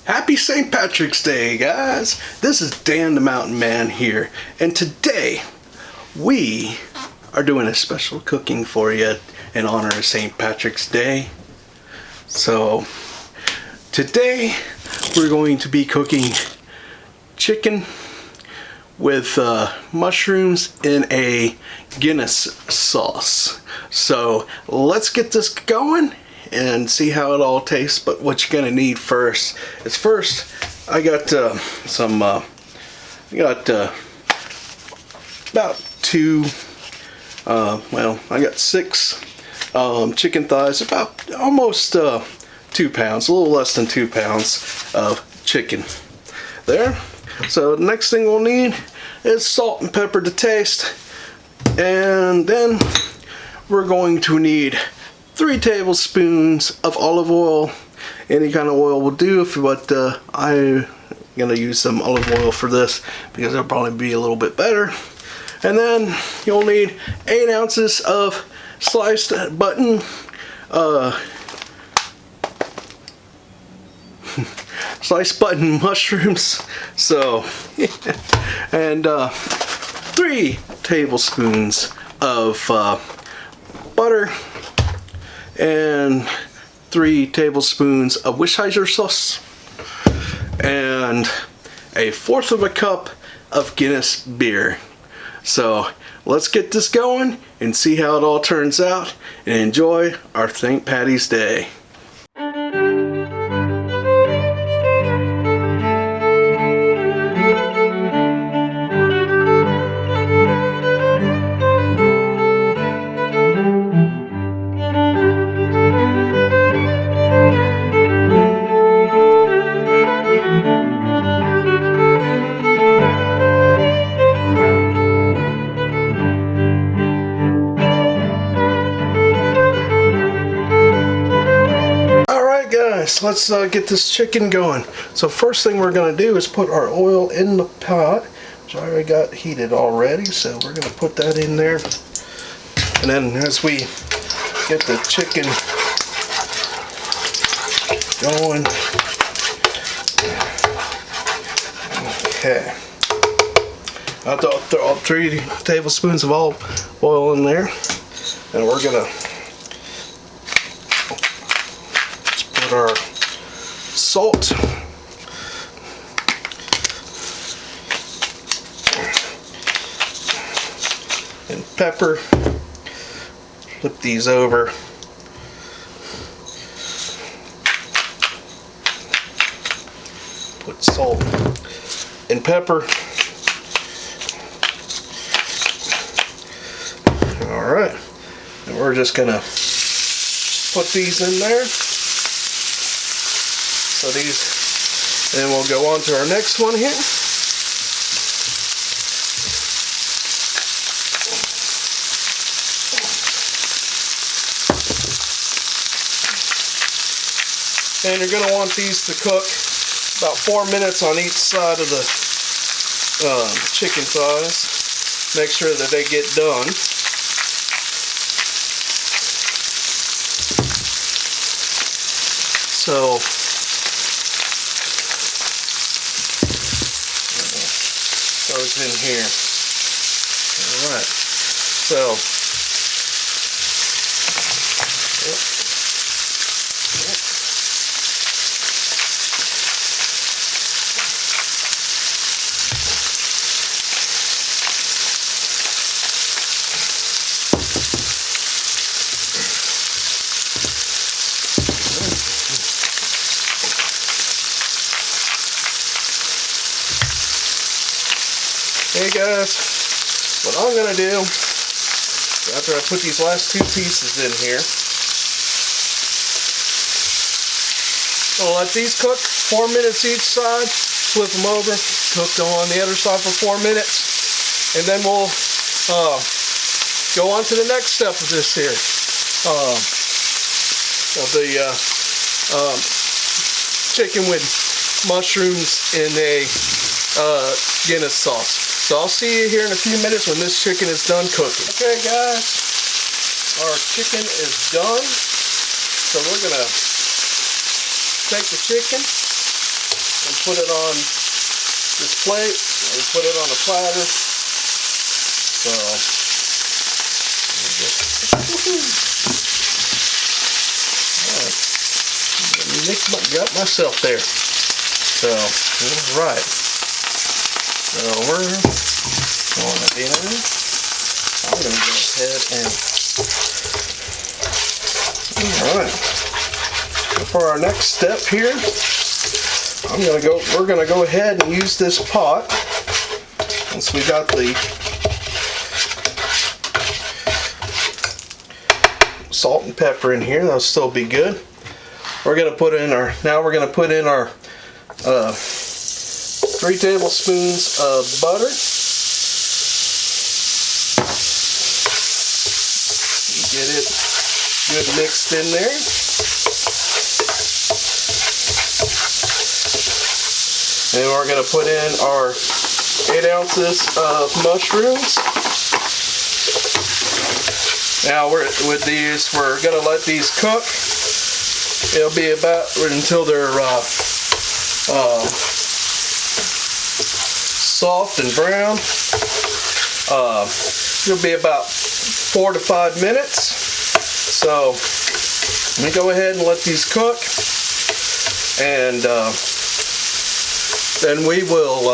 Happy St. Patrick's Day, guys! This is Dan the Mountain Man here, and today we are doing a special cooking for you in honor of St. Patrick's Day. So today we're going to be cooking chicken with mushrooms in a Guinness sauce. So let's get this going and see how it all tastes. But what you're gonna need first is I got about two I got 6 chicken thighs, about almost 2 pounds, a little less than 2 pounds of chicken there. So the next thing we'll need is salt and pepper to taste, and then we're going to need 3 tablespoons of olive oil. Any kind of oil will do, but I'm gonna use some olive oil for this because it'll probably be a little bit better. And then you'll need 8 ounces of sliced button sliced button mushrooms. So and 3 tablespoons of butter and 3 tablespoons of Worcestershire sauce and 1/4 cup of Guinness beer. So let's get this going and see how it all turns out, and enjoy our St. Patty's Day. Let's get this chicken going. So first thing we're going to do is put our oil in the pot, which I already got heated already. So we're going to put that in there, and then as we get the chicken going, okay, I'll throw 3 tablespoons of olive oil in there, and we're going to put our salt, and pepper. Flip these over. Put salt and pepper. Alright, and we're just gonna put these in there. So these, and then we'll go on to our next one here. And you're going to want these to cook about 4 minutes on each side of the chicken thighs. Make sure that they get done. So those in here. Alright, so hey guys, what I'm going to do, after I put these last 2 pieces in here, I'll let these cook 4 minutes each side, flip them over, cook them on the other side for 4 minutes, and then we'll go on to the next step of this here, of the chicken with mushrooms in a Guinness sauce. So I'll see you here in a few minutes when this chicken is done cooking. Okay guys, our chicken is done. So we're gonna take the chicken, put it on this plate. We put it on a platter. So, got myself there. So, alright. So we're going to do, I'm going to go ahead and, alright. For our next step here, we're going to go ahead and use this pot. Once we got the salt and pepper in here, that'll still be good. We're going to put in our 3 tablespoons of butter. Get it good mixed in there. And we're going to put in our 8 ounces of mushrooms. Now with these, we're going to let these cook. It'll be about until they're soft and brown. It'll be about 4 to 5 minutes. So let me go ahead and let these cook, and then we will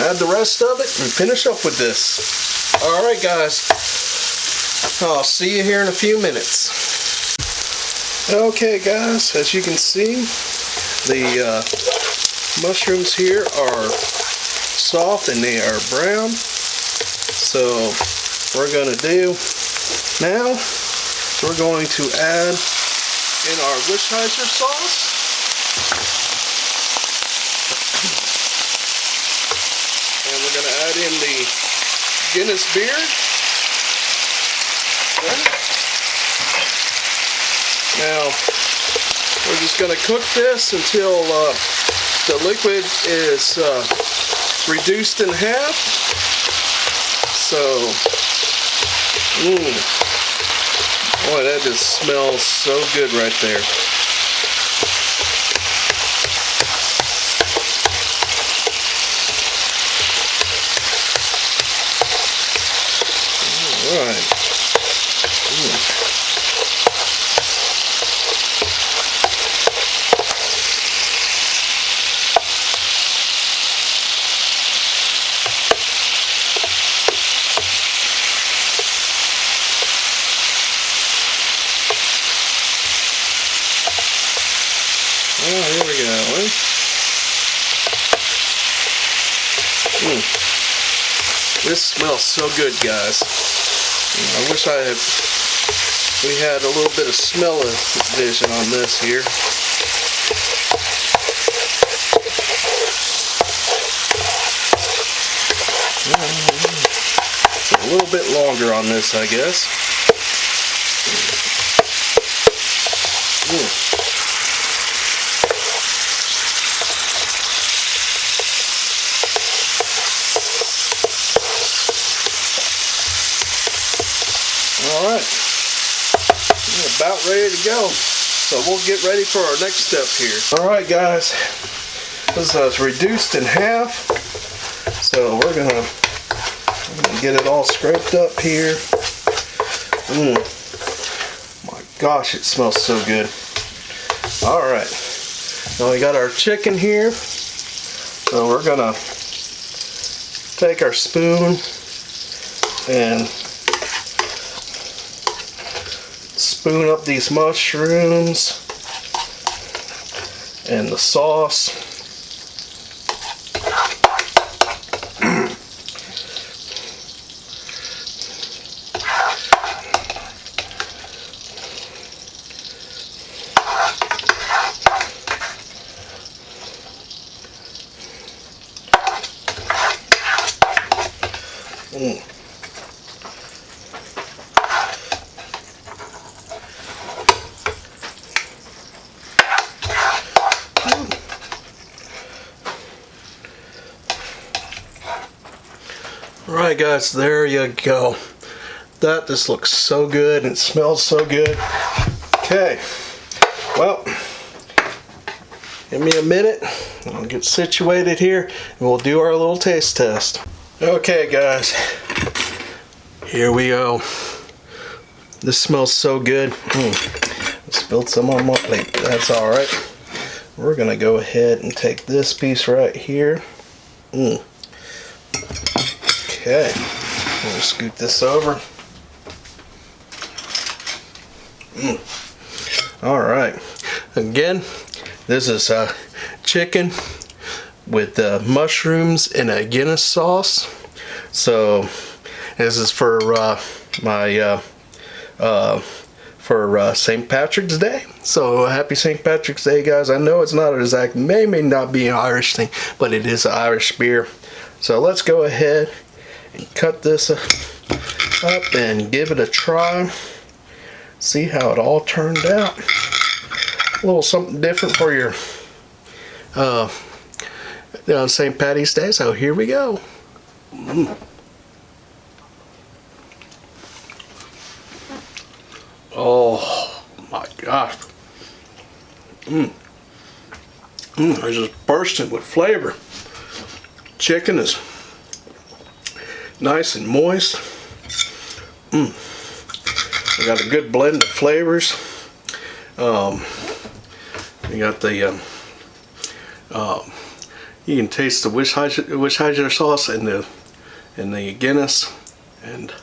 add the rest of it and finish up with this. Alright guys, I'll see you here in a few minutes. Okay guys, as you can see, the mushrooms here are soft and they are brown. So we're going to do now, we're going to add in our Worcestershire sauce. And we're going to add in the Guinness beer. Okay. Now, we're just going to cook this until the liquid is reduced in half. So, boy, that just smells so good right there. All right. Oh, here we go. This smells so good, guys. I wish we had a little bit of smell-o-vision on this here. A little bit longer on this, I guess. Alright, we're about ready to go, so we'll get ready for our next step here. Alright guys, this is reduced in half, so we're gonna get it all scraped up here. My gosh, it smells so good. Alright, now we got our chicken here, so we're gonna take our spoon and spoon up these mushrooms and the sauce. Alright guys, there you go. That just looks so good and it smells so good. Okay, well, Give me a minute. I'll get situated here and we'll do our little taste test. Okay guys, here we go. This smells so good. I spilled some on my plate, but that's alright. We're gonna go ahead and take this piece right here. Okay, we'll scoot this over. Alright, again, this is chicken with mushrooms in a Guinness sauce. So this is for my for St. Patrick's Day. So happy St. Patrick's Day, guys. I know it's not exact, may not be an Irish thing, but it is an Irish beer. So let's go ahead and cut this up and give it a try. See how it all turned out. A little something different for your St. Patty's Day. So here we go. Oh my gosh. It's just bursting with flavor. Chicken is nice and moist. We got a good blend of flavors. We got the you can taste the Worcestershire sauce and the Guinness, and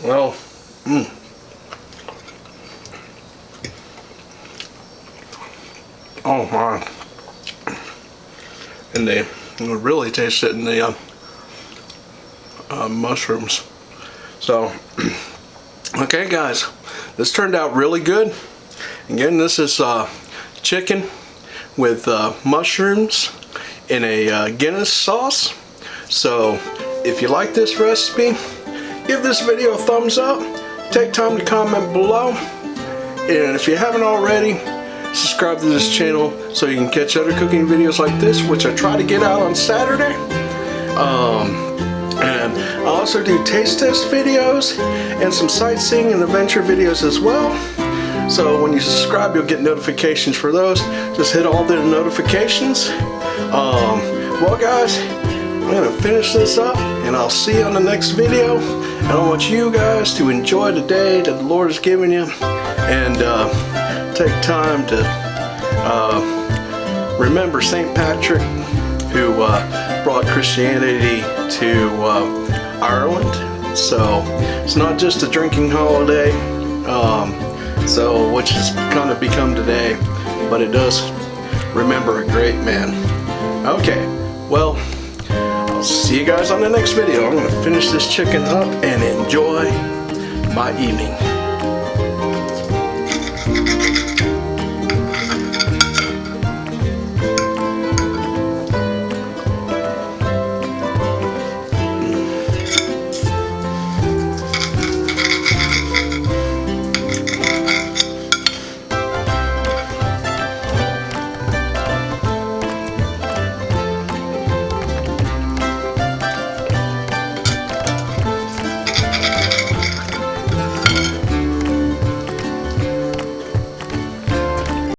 well, oh my, and they really taste it in the mushrooms. So okay guys, this turned out really good. Again, this is chicken with mushrooms in a Guinness sauce. So if you like this recipe, give this video a thumbs up, take time to comment below, and if you haven't already, subscribe to this channel so you can catch other cooking videos like this, which I try to get out on Saturday. And I also do taste test videos and some sightseeing and adventure videos as well. So when you subscribe, you'll get notifications for those. Just hit all the notifications. Well guys, I'm gonna finish this up and I'll see you on the next video. And I want you guys to enjoy the day that the Lord has given you, and take time to remember St. Patrick, who brought Christianity to Ireland. So it's not just a drinking holiday, which has kind of become today, but it does remember a great man. Okay, well, I'll see you guys on the next video. I'm going to finish this chicken up and enjoy my evening.